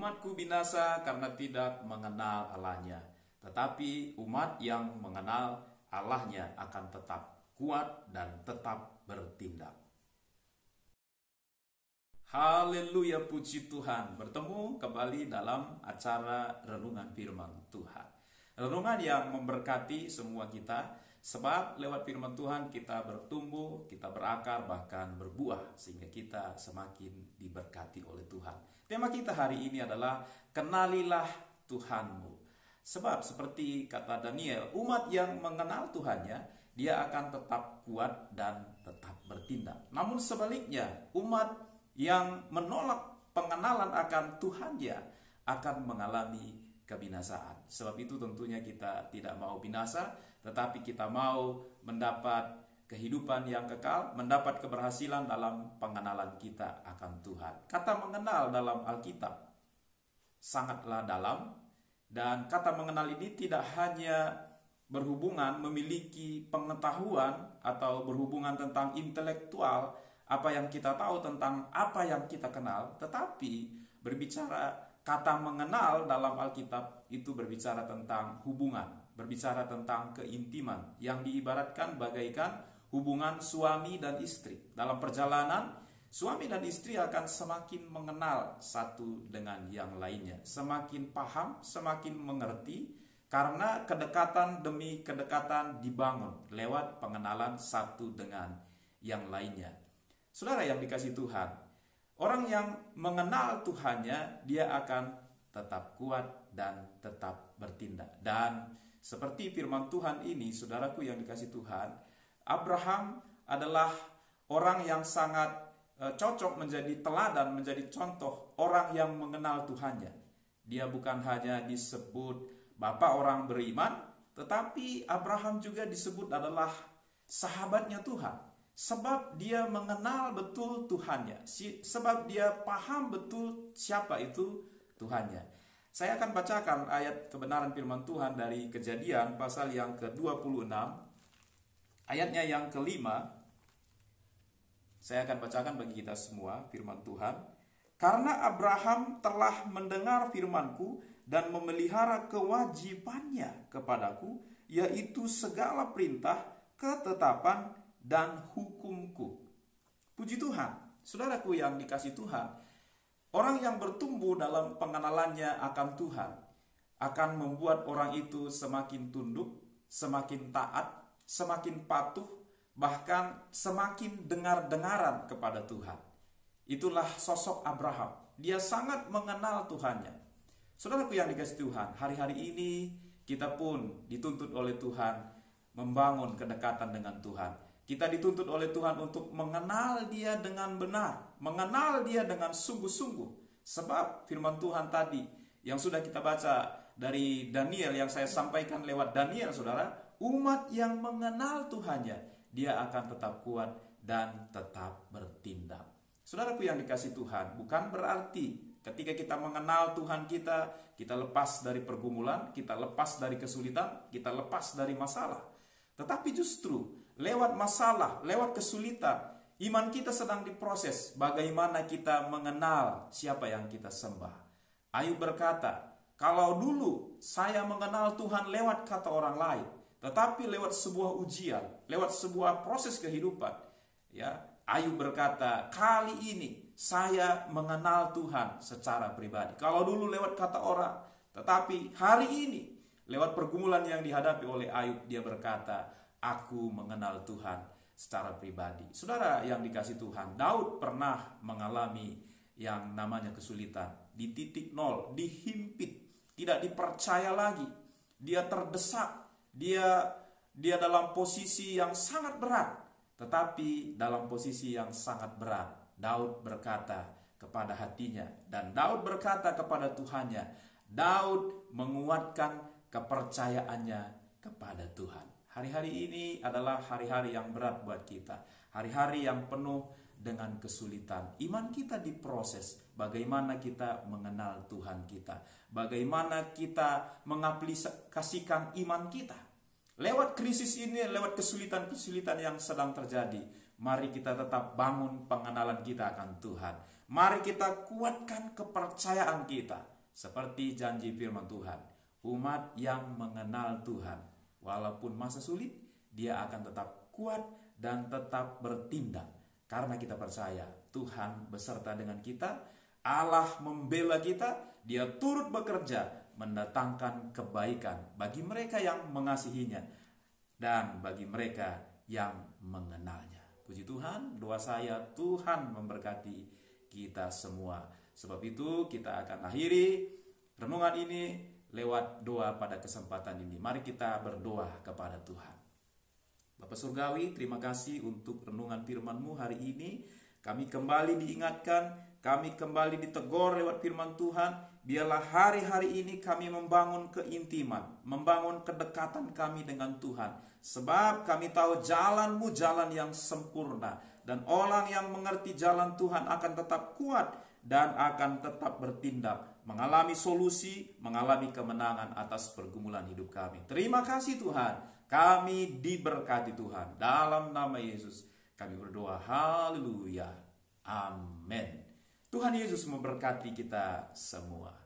Umatku binasa karena tidak mengenal Allahnya. Tetapi umat yang mengenal Allahnya akan tetap kuat dan tetap bertindak. Haleluya, puji Tuhan. Bertemu kembali dalam acara Renungan Firman Tuhan. Renungan yang memberkati semua kita, sebab lewat firman Tuhan kita bertumbuh, kita berakar, bahkan berbuah, sehingga kita semakin diberkati oleh Tuhan. Tema kita hari ini adalah kenalilah Tuhanmu. Sebab seperti kata Daniel, umat yang mengenal Tuhannya, dia akan tetap kuat dan tetap bertindak. Namun sebaliknya, umat yang menolak pengenalan akan Tuhannya akan mengalami kebinasaan. Sebab itu tentunya kita tidak mau binasa, tetapi kita mau mendapat kehidupan yang kekal, mendapat keberhasilan dalam pengenalan kita akan Tuhan. Kata mengenal dalam Alkitab sangatlah dalam, dan kata mengenal ini tidak hanya berhubungan memiliki pengetahuan atau berhubungan tentang intelektual, apa yang kita tahu tentang apa yang kita kenal, tetapi berbicara kata mengenal dalam Alkitab itu berbicara tentang hubungan, berbicara tentang keintiman yang diibaratkan bagaikan hubungan suami dan istri. Dalam perjalanan, suami dan istri akan semakin mengenal satu dengan yang lainnya, semakin paham, semakin mengerti, karena kedekatan demi kedekatan dibangun lewat pengenalan satu dengan yang lainnya. Saudara yang dikasihi Tuhan, orang yang mengenal Tuhannya, dia akan tetap kuat dan tetap bertindak. Dan seperti firman Tuhan ini, saudaraku yang dikasihi Tuhan, Abraham adalah orang yang sangat cocok menjadi teladan, menjadi contoh orang yang mengenal Tuhannya. Dia bukan hanya disebut bapak orang beriman, tetapi Abraham juga disebut adalah sahabatnya Tuhan. Sebab dia mengenal betul Tuhannya, sebab dia paham betul siapa itu Tuhannya. Saya akan bacakan ayat kebenaran firman Tuhan dari Kejadian pasal yang ke-26, ayatnya yang kelima. Saya akan bacakan bagi kita semua firman Tuhan. Karena Abraham telah mendengar firmanku dan memelihara kewajibannya kepadaku, yaitu segala perintah, ketetapan, dan hukumku. Puji Tuhan, saudaraku yang dikasihi Tuhan, orang yang bertumbuh dalam pengenalannya akan Tuhan akan membuat orang itu semakin tunduk, semakin taat, semakin patuh, bahkan semakin dengar-dengaran kepada Tuhan. Itulah sosok Abraham. Dia sangat mengenal Tuhannya. Saudaraku yang dikasihi Tuhan, hari-hari ini kita pun dituntut oleh Tuhan membangun kedekatan dengan Tuhan. Kita dituntut oleh Tuhan untuk mengenal Dia dengan benar, mengenal Dia dengan sungguh-sungguh. Sebab firman Tuhan tadi yang sudah kita baca dari Daniel, yang saya sampaikan lewat Daniel, saudara, umat yang mengenal Tuhannya, dia akan tetap kuat dan tetap bertindak. Saudaraku yang dikasihi Tuhan, bukan berarti ketika kita mengenal Tuhan kita lepas dari pergumulan, kita lepas dari kesulitan, kita lepas dari masalah. Tetapi justru lewat masalah, lewat kesulitan, iman kita sedang diproses. Bagaimana kita mengenal siapa yang kita sembah. Ayub berkata, kalau dulu saya mengenal Tuhan lewat kata orang lain, tetapi lewat sebuah ujian, lewat sebuah proses kehidupan, ya, Ayub berkata, kali ini saya mengenal Tuhan secara pribadi. Kalau dulu lewat kata orang, tetapi hari ini lewat pergumulan yang dihadapi oleh Ayub, dia berkata, aku mengenal Tuhan secara pribadi. Saudara yang dikasihi Tuhan, Daud pernah mengalami yang namanya kesulitan. Di titik nol, dihimpit, tidak dipercaya lagi. Dia terdesak, dia dalam posisi yang sangat berat. Tetapi dalam posisi yang sangat berat, Daud berkata kepada hatinya, dan Daud berkata kepada Tuhannya. Daud menguatkan kepercayaannya kepada Tuhan. Hari-hari ini adalah hari-hari yang berat buat kita. Hari-hari yang penuh dengan kesulitan. Iman kita diproses. Bagaimana kita mengenal Tuhan kita. Bagaimana kita mengaplikasikan iman kita. Lewat krisis ini, lewat kesulitan-kesulitan yang sedang terjadi, mari kita tetap bangun pengenalan kita akan Tuhan. Mari kita kuatkan kepercayaan kita. Seperti janji firman Tuhan, umat yang mengenal Tuhan, walaupun masa sulit, dia akan tetap kuat dan tetap bertindak. Karena kita percaya Tuhan beserta dengan kita, Allah membela kita, dia turut bekerja mendatangkan kebaikan bagi mereka yang mengasihinya dan bagi mereka yang mengenalnya. Puji Tuhan, doa saya Tuhan memberkati kita semua. Sebab itu kita akan akhiri renungan ini lewat doa pada kesempatan ini. Mari kita berdoa kepada Tuhan. Bapa Surgawi, terima kasih untuk renungan firman-Mu hari ini. Kami kembali diingatkan, kami kembali ditegur lewat firman Tuhan. Biarlah hari-hari ini kami membangun keintiman, membangun kedekatan kami dengan Tuhan. Sebab kami tahu jalan-Mu jalan yang sempurna. Dan orang yang mengerti jalan Tuhan akan tetap kuat dan akan tetap bertindak, mengalami solusi, mengalami kemenangan atas pergumulan hidup kami. Terima kasih Tuhan, kami diberkati Tuhan. Dalam nama Yesus kami berdoa, haleluya, amin. Tuhan Yesus memberkati kita semua.